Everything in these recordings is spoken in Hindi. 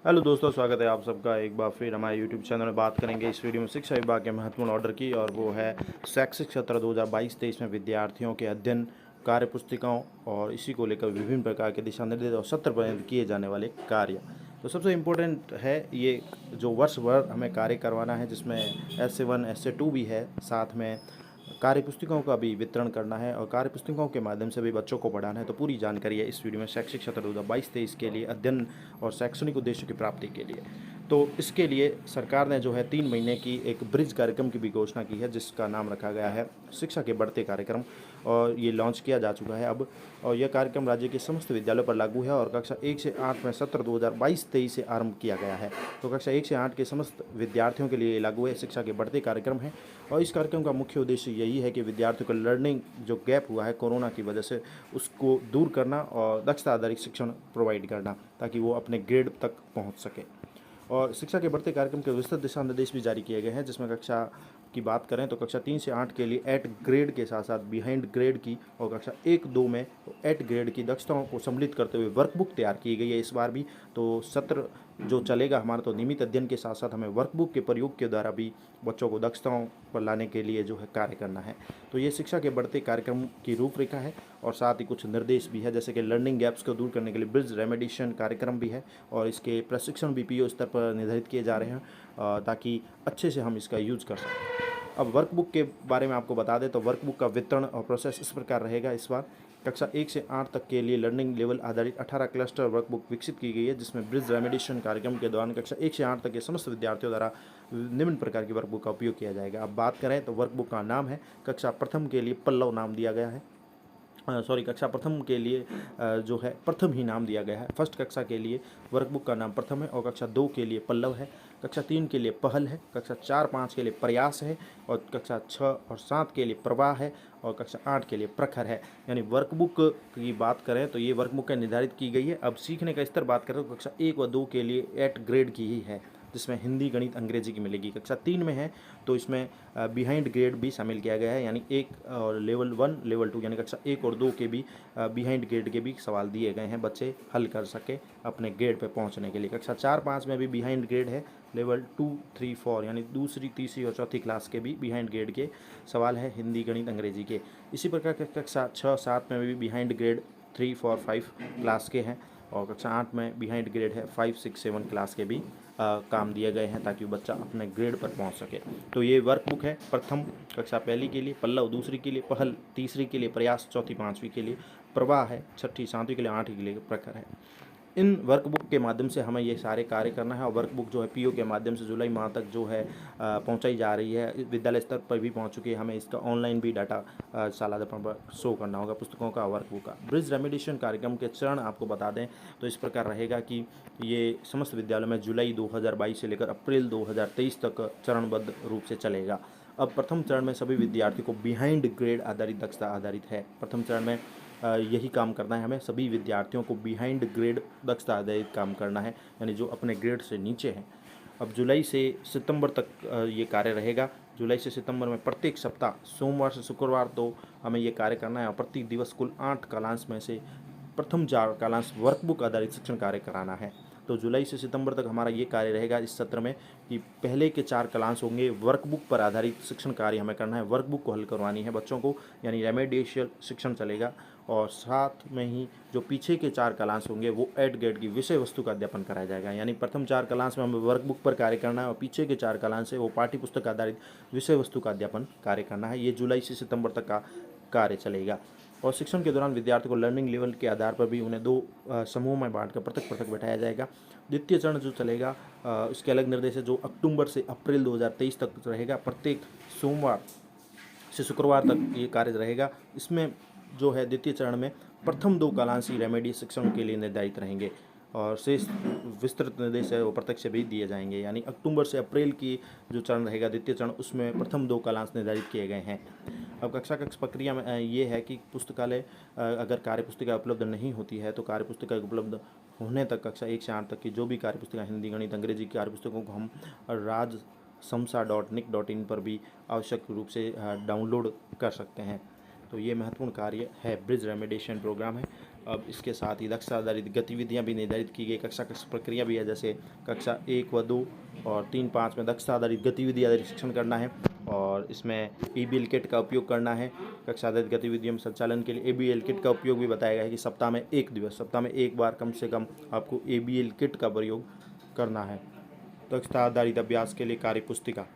हेलो दोस्तों, स्वागत है आप सबका एक बार फिर हमारे यूट्यूब चैनल में। बात करेंगे इस वीडियो में शिक्षा विभाग के महत्वपूर्ण ऑर्डर की, और वो है शैक्षिक सत्र 2022-23 में विद्यार्थियों के अध्ययन, कार्य पुस्तिकाओं और इसी को लेकर विभिन्न प्रकार के दिशा निर्देश और सत्र पर्यंत किए जाने वाले कार्य। तो सबसे इम्पोर्टेंट है ये जो वर्ष भर हमें कार्य करवाना है, जिसमें Essay 1 Essay 2 भी है, साथ में कार्य पुस्तिकाओं का भी वितरण करना है और कार्य पुस्तिकाओं के माध्यम से भी बच्चों को पढ़ाना है। तो पूरी जानकारी है इस वीडियो में शैक्षिक सत्र 2022-23 के लिए अध्ययन और शैक्षणिक उद्देश्यों की प्राप्ति के लिए। तो इसके लिए सरकार ने जो है 3 महीने की एक ब्रिज कार्यक्रम की भी घोषणा की है, जिसका नाम रखा गया है शिक्षा के बढ़ते कार्यक्रम, और ये लॉन्च किया जा चुका है अब। और यह कार्यक्रम राज्य के समस्त विद्यालयों पर लागू है और कक्षा 1 से 8 में सत्र 2022-23 से आरंभ किया गया है। तो कक्षा 1 से 8 के समस्त विद्यार्थियों के लिए लागू है शिक्षा के बढ़ते कार्यक्रम है। और इस कार्यक्रम का मुख्य उद्देश्य यही है कि विद्यार्थियों को लर्निंग जो गैप हुआ है कोरोना की वजह से, उसको दूर करना और दक्षता आधारित शिक्षण प्रोवाइड करना, ताकि वो अपने ग्रेड तक पहुंच सके। और शिक्षा के बढ़ते कार्यक्रम के विस्तृत दिशा निर्देश भी जारी किए गए हैं, जिसमें कक्षा की बात करें तो कक्षा 3 से 8 के लिए एट ग्रेड के साथ साथ बिहाइंड ग्रेड की, और कक्षा 1-2 में एट ग्रेड की दक्षताओं को सम्मिलित करते हुए वर्कबुक तैयार की गई है इस बार भी। तो सत्र जो चलेगा हमारा, तो नियमित अध्ययन के साथ साथ हमें वर्कबुक के प्रयोग के द्वारा भी बच्चों को दक्षताओं पर लाने के लिए जो है कार्य करना है। तो ये शिक्षा के बढ़ते कार्यक्रम की रूपरेखा है, और साथ ही कुछ निर्देश भी है, जैसे कि लर्निंग गैप्स को दूर करने के लिए ब्रिज रेमेडिएशन कार्यक्रम भी है, और इसके प्रशिक्षण भी पीओ स्तर पर निर्धारित किए जा रहे हैं, ताकि अच्छे से हम इसका यूज कर सकें। अब वर्कबुक के बारे में आपको बता दें तो वर्कबुक का वितरण और प्रोसेस इस प्रकार रहेगा इस बार। कक्षा 1 से 8 तक के लिए लर्निंग लेवल आधारित 18 क्लस्टर वर्कबुक विकसित की गई है, जिसमें ब्रिज रेमेडिएशन कार्यक्रम के दौरान कक्षा 1 से 8 तक के समस्त विद्यार्थियों द्वारा निम्न प्रकार की वर्कबुक का उपयोग किया जाएगा। अब बात करें तो वर्कबुक का नाम है, कक्षा प्रथम के लिए पल्लव नाम दिया गया है। कक्षा प्रथम के लिए जो है प्रथम ही नाम दिया गया है। फर्स्ट कक्षा के लिए वर्कबुक का नाम प्रथम है, और कक्षा 2 के लिए पल्लव है, कक्षा 3 के लिए पहल है, कक्षा 4-5 के लिए प्रयास है, और कक्षा 6 और 7 के लिए प्रवाह है, और कक्षा 8 के लिए प्रखर है। यानी वर्कबुक की बात करें तो ये वर्कबुक निर्धारित की गई है। अब सीखने का स्तर बात करें तो कक्षा 1 व 2 के लिए एट ग्रेड की ही है, जिसमें हिंदी, गणित, अंग्रेजी की मिलेगी। कक्षा 3 में है तो इसमें बिहाइंड ग्रेड भी शामिल किया गया है, यानी एक और लेवल 1 लेवल 2 यानी कक्षा 1 और 2 के भी बिहाइंड ग्रेड के भी सवाल दिए गए हैं, बच्चे हल कर सके अपने ग्रेड पे पहुंचने के लिए। कक्षा 4-5 में भी बिहाइंड ग्रेड है, लेवल 2, 3, 4 यानी दूसरी, तीसरी और चौथी क्लास के भी बिहाइंड ग्रेड के सवाल है, हिंदी, गणित, अंग्रेजी के। इसी प्रकार कक्षा 6-7 में भी बिहाइंड ग्रेड 3, 4, 5 क्लास के हैं, और कक्षा 8 में बिहाइंड ग्रेड है 5, 6, 7 क्लास के भी काम दिए गए हैं, ताकि बच्चा अपने ग्रेड पर पहुंच सके। तो ये वर्कबुक है प्रथम कक्षा पहली के लिए, पल्लव दूसरी के लिए, पहल तीसरी के लिए, प्रयास चौथी पाँचवीं के लिए, प्रवाह है छठी सातवीं के लिए, आठवीं के लिए प्रखर है। इन वर्कबुक के माध्यम से हमें ये सारे कार्य करना है, और वर्कबुक जो है पीओ के माध्यम से जुलाई माह तक जो है पहुंचाई जा रही है, विद्यालय स्तर पर भी पहुंच चुकी है। हमें इसका ऑनलाइन भी डाटा सालाना पर शो करना होगा, पुस्तकों का, वर्कबुक का। ब्रिज रेमेडिएशन कार्यक्रम के चरण आपको बता दें तो इस प्रकार रहेगा कि ये समस्त विद्यालयों में जुलाई 2022 से लेकर अप्रैल 2023 तक चरणबद्ध रूप से चलेगा। अब प्रथम चरण में सभी विद्यार्थियों को बिहाइंड ग्रेड आधारित दक्षता आधारित है। प्रथम चरण में यही काम करना है, हमें सभी विद्यार्थियों को बिहाइंड ग्रेड दक्षता आधारित काम करना है, यानी जो अपने ग्रेड से नीचे हैं। अब जुलाई से सितंबर तक ये कार्य रहेगा। जुलाई से सितंबर में प्रत्येक सप्ताह सोमवार से शुक्रवार तो हमें ये कार्य करना है, और प्रत्येक दिवस कुल 8 कालांश में से प्रथम 4 कालांश वर्कबुक आधारित शिक्षण कार्य कराना है। तो जुलाई से सितंबर तक हमारा ये कार्य रहेगा इस सत्र में, कि पहले के 4 कालांश होंगे वर्कबुक पर आधारित शिक्षण कार्य हमें करना है, वर्कबुक को हल करवानी है बच्चों को, यानी रेमेडिएशन शिक्षण चलेगा। और साथ में ही जो पीछे के 4 कालांश होंगे वो एट ग्रेड की विषय वस्तु का अध्यापन कराया जाएगा। यानी प्रथम 4 कालांश में हमें वर्कबुक पर कार्य करना है, और पीछे के 4 कालांश है वो पाठ्य पुस्तक आधारित विषय वस्तु का अध्यापन कार्य करना है। ये जुलाई से सितंबर तक का कार्य चलेगा। और शिक्षण के दौरान विद्यार्थी को लर्निंग लेवल के आधार पर भी उन्हें 2 समूह में बांटकर पृथक पृथक बैठाया जाएगा। द्वितीय चरण जो चलेगा इसके अलग निर्देश है, जो अक्टूबर से अप्रैल 2023 तक रहेगा। प्रत्येक सोमवार से शुक्रवार तक ये कार्य रहेगा। इसमें जो है द्वितीय चरण में प्रथम 2 कालांशी रेमेडी शिक्षण के लिए निर्धारित रहेंगे, और शेष विस्तृत निर्देश है वो प्रत्यक्ष भी दिए जाएंगे। यानी अक्टूबर से अप्रैल की जो चरण रहेगा द्वितीय चरण, उसमें प्रथम 2 कालांश निर्धारित किए गए हैं। अब कक्षा कक्ष प्रक्रिया में ये है कि पुस्तकालय अगर कार्य पुस्तिका उपलब्ध नहीं होती है तो कार्य पुस्तिका उपलब्ध होने तक कक्षा 1 से 8 तक की जो भी कार्य पुस्तिका हिंदी, गणित, अंग्रेजी की कार्य पुस्तकों को हम rajsamsa.nic.in पर भी आवश्यक रूप से डाउनलोड कर सकते हैं। तो ये महत्वपूर्ण कार्य है, ब्रिज रेमेडिएशन प्रोग्राम है। अब इसके साथ ही दक्षता आधारित गतिविधियां भी निर्धारित की गई। कक्षा प्रक्रिया भी है, जैसे कक्षा 1 व 2 और 3, 5 में दक्षता आधारित गतिविधि आधारित शिक्षण करना है और इसमें EBL किट का उपयोग करना है। कक्षा आधारित गतिविधियों में संचालन के लिए ABL किट का उपयोग भी बताया गया है कि सप्ताह में एक दिवस, सप्ताह में एक बार कम से कम आपको ABL किट का प्रयोग करना है। दक्षता आधारित अभ्यास के लिए कार्य पुस्तिका।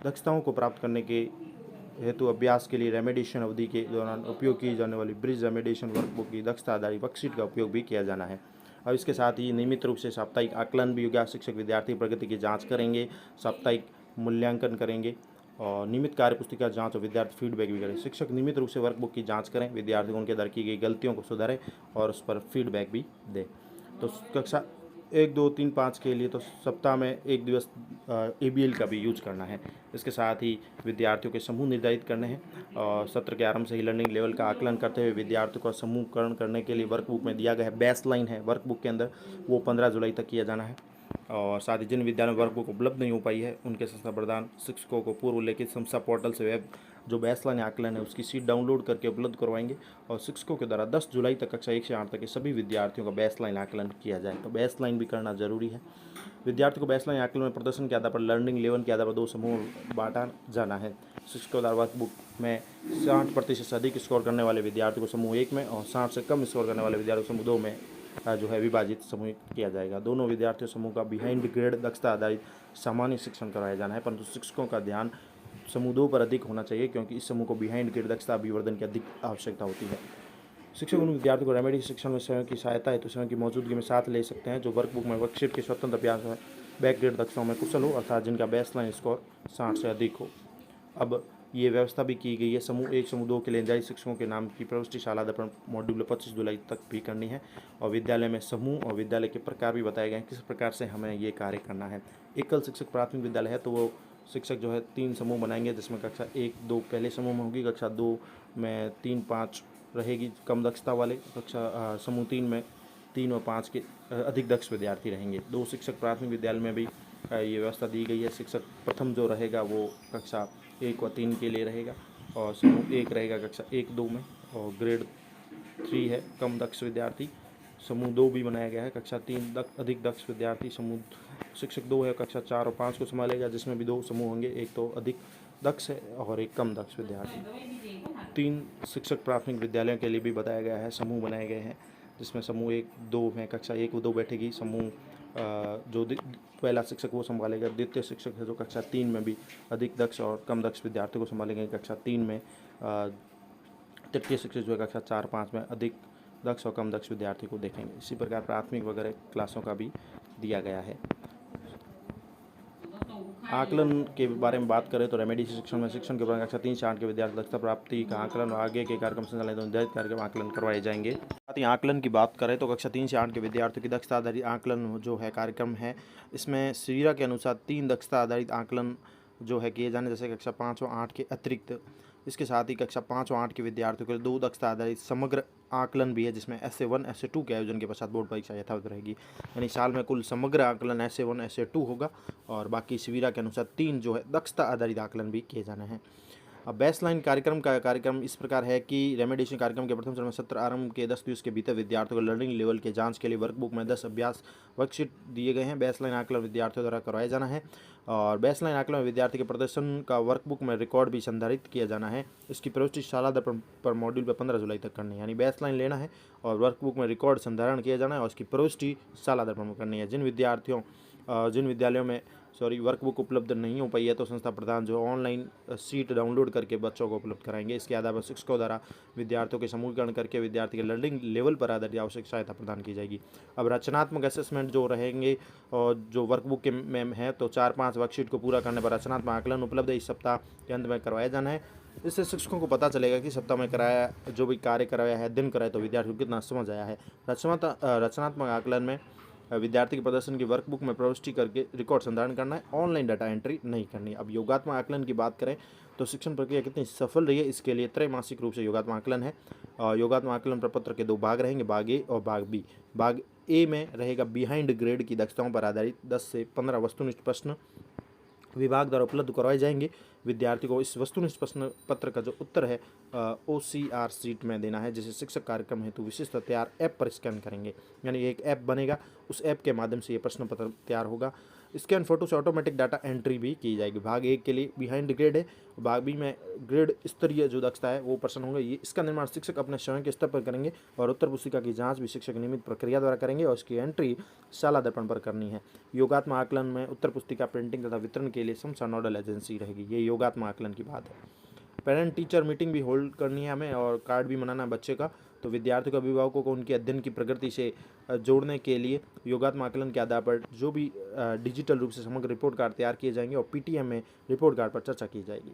दक्षताओं को प्राप्त करने के हेतु अभ्यास के लिए रेमेडिएशन अवधि के दौरान उपयोग की जाने वाली ब्रिज रेमेडिएशन वर्कबुक की दक्षता आधारित वर्कशीट का उपयोग भी किया जाना है। और इसके साथ ही नियमित रूप से साप्ताहिक आकलन भी होगा। शिक्षक विद्यार्थी प्रगति की जांच करेंगे, साप्ताहिक मूल्यांकन करेंगे और नियमित कार्य पुस्तिका जांच और विद्यार्थी फीडबैक भी करें। शिक्षक नियमित रूप से वर्कबुक की जांच करें, विद्यार्थी को उनके द्वारा की गई गलतियों को सुधारें और उस पर फीडबैक भी दें। तो कक्षा 1, 2, 3, 5 के लिए तो सप्ताह में एक दिवस ABL का भी यूज करना है। इसके साथ ही विद्यार्थियों के समूह निर्धारित करने हैं और सत्र के आरंभ से ही लर्निंग लेवल का आकलन करते हुए विद्यार्थियों का समूहकरण करने के लिए वर्कबुक में दिया गया है बेसलाइन है वर्कबुक के अंदर, वो 15 जुलाई तक किया जाना है। और साथ ही जिन विद्यालयों में वर्कबुक उपलब्ध नहीं हो पाई है उनके संस्था प्रधान शिक्षकों को पूर्व उल्लेखित संस्था पोर्टल से वेब जो बेसलाइन आकलन है उसकी सीट डाउनलोड करके उपलब्ध करवाएंगे और शिक्षकों के द्वारा 10 जुलाई तक कक्षा 1 से 8 तक के सभी विद्यार्थियों का बेसलाइन आकलन किया जाए। तो बेसलाइन भी करना जरूरी है। विद्यार्थियों को बेसलाइन आकलन में प्रदर्शन के आधार पर लर्निंग लेवल के आधार पर 2 समूह बांटा जाना है। शिक्षकों द्वारा वर्कबुक में 60% से अधिक स्कोर करने वाले विद्यार्थियों को समूह 1 में और 60 से कम स्कोर करने वाले विद्यार्थियों को समूह 2 में जो है विभाजित समूह किया जाएगा। दोनों विद्यार्थियों समूह का बिहाइंड ग्रेड दक्षता आधारित सामान्य शिक्षण कराया जाना है, परंतु शिक्षकों का ध्यान समूह 2 पर अधिक होना चाहिए क्योंकि इस समूह को बिहाइंड ग्रेड दक्षता अभिवर्धन की अधिक आवश्यकता होती है। शिक्षक उन विद्यार्थियों को रेमेडी शिक्षण में स्वयं की सहायता हेतु स्वयं की मौजूदगी में साथ ले सकते हैं जो वर्कबुक में वर्कशीट के स्वतंत्र अभ्यास है बैक ग्रेड दक्षताओं में कुशल हो, अर्थात जिनका बेसलाइन स्कोर 60 से अधिक हो। अब ये व्यवस्था भी की गई है। समूह 1 समूह 2 के लिए निर्धारित शिक्षकों के नाम की प्रविष्टि शाला दर्पण मॉड्यूल 25 जुलाई तक भी करनी है और विद्यालय में समूह और विद्यालय के प्रकार भी बताए गए हैं किस प्रकार से हमें ये कार्य करना है। एकल शिक्षक प्राथमिक विद्यालय है तो वो शिक्षक जो है 3 समूह बनाएंगे जिसमें कक्षा 1, 2 पहले समूह में होगी, कक्षा 2 में 3, 5 रहेगी कम दक्षता वाले, कक्षा समूह 3 में 3 और 5 के अधिक दक्ष विद्यार्थी रहेंगे। 2 शिक्षक प्राथमिक विद्यालय में भी ये व्यवस्था दी गई है। शिक्षक प्रथम जो रहेगा वो कक्षा 1 व 3 के लिए रहेगा और समूह 1 रहेगा कक्षा 1, 2 में और ग्रेड 3 है कम दक्ष विद्यार्थी। समूह 2 भी बनाया गया है, कक्षा 3 अधिक दक्ष विद्यार्थी। समूह शिक्षक 2 है कक्षा 4 और 5 को संभालेगा जिसमें भी 2 समूह होंगे, एक तो अधिक दक्ष है और एक कम दक्ष विद्यार्थी। 3 शिक्षक प्राथमिक विद्यालयों के लिए भी बताया गया है, समूह बनाए गए हैं जिसमें समूह 1, 2 में कक्षा 1 व 2 बैठेगी। समूह जो पहला शिक्षक वो संभालेगा, द्वितीय शिक्षक है जो कक्षा 3 में भी अधिक दक्ष और कम दक्ष विद्यार्थियों को संभालेंगे। कक्षा 3 में तृतीय शिक्षक जो है कक्षा 4, 5 में अधिक दक्ष और कम दक्ष विद्यार्थी को देखेंगे। इसी प्रकार प्राथमिक वगैरह क्लासों का भी दिया गया है। आकलन के बारे में बात करें तो रेमेडी शिक्षण में शिक्षण के दौरान कक्षा 3 से 8 के विद्यार्थी दक्षता प्राप्ति का आकलन और आगे के कार्यक्रम संचालित निर्धारित कार्यक्रम आकलन करवाए जाएंगे। साथ ही आकलन की बात करें तो कक्षा 3 से 8 के विद्यार्थियों की दक्षता आधारित आकलन जो है कार्यक्रम है, इसमें सीरा के अनुसार 3 दक्षता आधारित आकलन जो है किए जाने, जैसे कक्षा 5 और 8 के अतिरिक्त। इसके साथ ही कक्षा 5 और 8 के विद्यार्थियों के लिए 2 दक्षता आधारित समग्र आकलन भी है जिसमें SA1 SA2 के आयोजन के पश्चात बोर्ड परीक्षा यथावत रहेगी। यानी साल में कुल समग्र आकलन SA1 SA2 होगा और बाकी शिविरा के अनुसार 3 जो है दक्षता आधारित आकलन भी किए जाने हैं। अब बेसलाइन कार्यक्रम इस प्रकार है कि रेमेडिएशन कार्यक्रम के प्रथम चरण में सत्र आरंभ के 10 दिवस के भीतर विद्यार्थियों को लर्निंग लेवल के जांच के लिए वर्कबुक में 10 अभ्यास वर्कशीट दिए गए हैं। बेसलाइन आकलन विद्यार्थियों द्वारा करवाया जाना है और बेसलाइन आकलन में विद्यार्थी के प्रदर्शन का वर्कबुक में रिकॉर्ड भी संधारित किया जाना है। इसकी प्रविष्टि शाला दर्पण पर मॉड्यूल पर 15 जुलाई तक करनी है। यानी बेसलाइन लेना है और वर्कबुक में रिकॉर्ड संधारण किया जाना है और उसकी प्रविष्टि शाला दर्पण में करनी है। जिन विद्यालयों में वर्कबुक उपलब्ध नहीं हो पाई है तो संस्था प्रधान जो ऑनलाइन सीट डाउनलोड करके बच्चों को उपलब्ध कराएंगे। इसके आधार पर शिक्षकों द्वारा विद्यार्थियों के समूहीकरण करके विद्यार्थी के लर्निंग लेवल पर आधारित आवश्यक सहायता प्रदान की जाएगी। अब रचनात्मक असेसमेंट जो रहेंगे और जो वर्कबुक के में है तो 4-5 वर्कशीट को पूरा करने पर रचनात्मक आकलन उपलब्ध है, इस सप्ताह के अंत में करवाया जाना है। इससे शिक्षकों को पता चलेगा कि सप्ताह में कराया जो भी कार्य कराया है, दिन कराया तो विद्यार्थी को कितना समझ आया है। रचनात्मक आकलन में विद्यार्थी के प्रदर्शन की वर्कबुक में प्रविष्टि करके रिकॉर्ड संधारण करना है, ऑनलाइन डाटा एंट्री नहीं करनी। अब योगात्मक आकलन की बात करें तो शिक्षण प्रक्रिया कितनी सफल रही है इसके लिए त्रैमासिक रूप से योगात्मक आकलन है। योगात्मक आकलन प्रपत्र के 2 भाग रहेंगे, भाग ए और भाग बी। भाग ए में रहेगा बिहाइंड ग्रेड की दक्षताओं पर आधारित 10 से 15 वस्तुनिष्ठ प्रश्न विभाग द्वारा उपलब्ध करवाए जाएंगे। विद्यार्थी को इस वस्तुनिष्ठ प्रश्न पत्र का जो उत्तर है OCR शीट में देना है, जिसे शिक्षक कार्यक्रम हेतु विशिष्ट तैयार ऐप पर स्कैन करेंगे। यानी एक ऐप बनेगा, उस ऐप के माध्यम से ये प्रश्न पत्र तैयार होगा। स्कैन फोटो से ऑटोमेटिक डाटा एंट्री भी की जाएगी। भाग 1 के लिए बिहाइंड ग्रेड है, भाग बी में ग्रेड स्तरीय जो दक्षता है वो प्रश्न होंगे। ये इसका निर्माण शिक्षक अपने स्वयं के स्तर पर करेंगे और उत्तर पुस्तिका की जांच भी शिक्षक नियमित प्रक्रिया द्वारा करेंगे और इसकी एंट्री शाला दर्पण पर करनी है। योगात्मक आकलन में उत्तर पुस्तिका प्रिंटिंग तथा वितरण के लिए समसा नोडल एजेंसी रहेगी। ये योगात्मक आकलन की बात है। पेरेंट टीचर मीटिंग भी होल्ड करनी है हमें और कार्ड भी बनाना है बच्चे का। तो विद्यार्थियों के अभिभावकों को उनके अध्ययन की प्रगति से जोड़ने के लिए योगात्मक आकलन के आधार पर जो भी डिजिटल रूप से समग्र रिपोर्ट कार्ड तैयार किए जाएंगे और PTM में रिपोर्ट कार्ड पर चर्चा की जाएगी।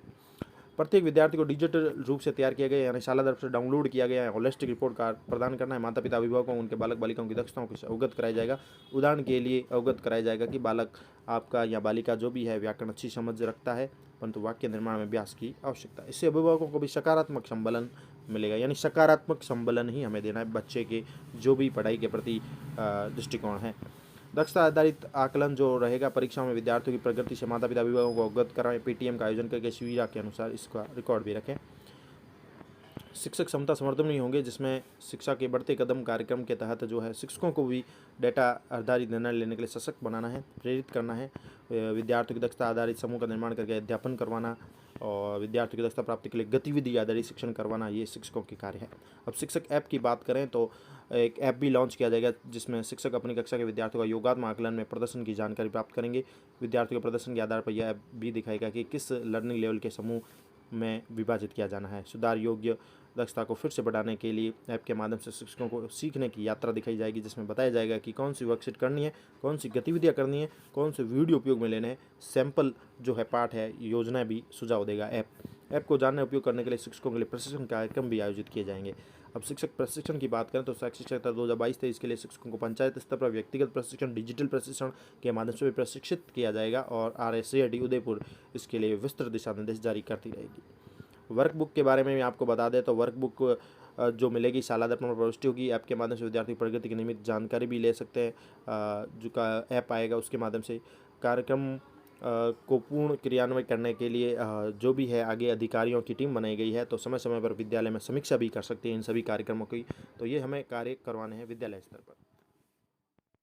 प्रत्येक विद्यार्थी को डिजिटल रूप से तैयार किया गया यानी शाला तरफ से डाउनलोड किया गया है होलिस्टिक रिपोर्ट कार्ड प्रदान करना है। माता पिता अभिभावकों को उनके बालक बालिकाओं की दक्षताओं से अवगत कराया जाएगा। उदाहरण के लिए अवगत कराया जाएगा कि बालक आपका या बालिका जो भी है व्याकरण अच्छी समझ रखता है, परंतु वाक्य निर्माण में अभ्यास की आवश्यकता है। इससे अभिभावकों को भी सकारात्मक संबलन मिलेगा। यानी सकारात्मक संबलन ही हमें देना है बच्चे के जो भी पढ़ाई के प्रति दृष्टिकोण है। दक्षता आधारित आकलन जो रहेगा, परीक्षाओं में विद्यार्थियों की प्रगति से माता पिता अभिभावकों को अवगत कराएं। PTM का आयोजन करके शिविरा के अनुसार इसका रिकॉर्ड भी रखें। शिक्षक क्षमता समर्थन नहीं होंगे, जिसमें शिक्षा के बढ़ते कदम कार्यक्रम के तहत जो है शिक्षकों को भी डेटा आधारित निर्णय लेने के लिए सशक्त बनाना है, प्रेरित करना है। विद्यार्थियों की दक्षता आधारित समूह का निर्माण करके अध्यापन करवाना और विद्यार्थियों की दक्षता प्राप्ति के लिए गतिविधि आधारित शिक्षण करवाना, ये शिक्षकों के कार्य है। अब शिक्षक ऐप की बात करें तो एक ऐप भी लॉन्च किया जाएगा, जिसमें शिक्षक अपनी कक्षा के विद्यार्थियों का योगात्मक आकलन में प्रदर्शन की जानकारी प्राप्त करेंगे। विद्यार्थियों के प्रदर्शन के आधार पर यह ऐप भी दिखाएगा कि किस लर्निंग लेवल के समूह में विभाजित किया जाना है। सुधार योग्य दक्षता को फिर से बढ़ाने के लिए ऐप के माध्यम से शिक्षकों को सीखने की यात्रा दिखाई जाएगी, जिसमें बताया जाएगा कि कौन सी वर्कशीट करनी है, कौन सी गतिविधियां करनी है, कौन से वीडियो उपयोग में लेने हैं। सैंपल जो है पाठ है, योजना भी सुझाव देगा। ऐप को जानने उपयोग करने के लिए शिक्षकों के लिए प्रशिक्षण कार्यक्रम भी आयोजित किए जाएंगे। अब शिक्षक प्रशिक्षण की बात करें तो शैक्षिक सत्र 2022-23 के लिए शिक्षकों को पंचायत स्तर पर व्यक्तिगत प्रशिक्षण, डिजिटल प्रशिक्षण के माध्यम से भी प्रशिक्षित किया जाएगा और RSAID उदयपुर इसके लिए विस्तृत दिशा निर्देश जारी करती रहेगी। वर्कबुक के बारे में भी आपको बता दें तो वर्कबुक जो मिलेगी शाला दर्पण पर प्रविष्टि होगी। ऐप के माध्यम से विद्यार्थी प्रगति की नियमित जानकारी भी ले सकते हैं। जो का ऐप आएगा उसके माध्यम से कार्यक्रम को पूर्ण क्रियान्वयन करने के लिए जो भी है आगे अधिकारियों की टीम बनाई गई है, तो समय समय पर विद्यालय में समीक्षा भी कर सकते हैं इन सभी कार्यक्रमों की। तो ये हमें कार्य करवाने हैं विद्यालय स्तर पर।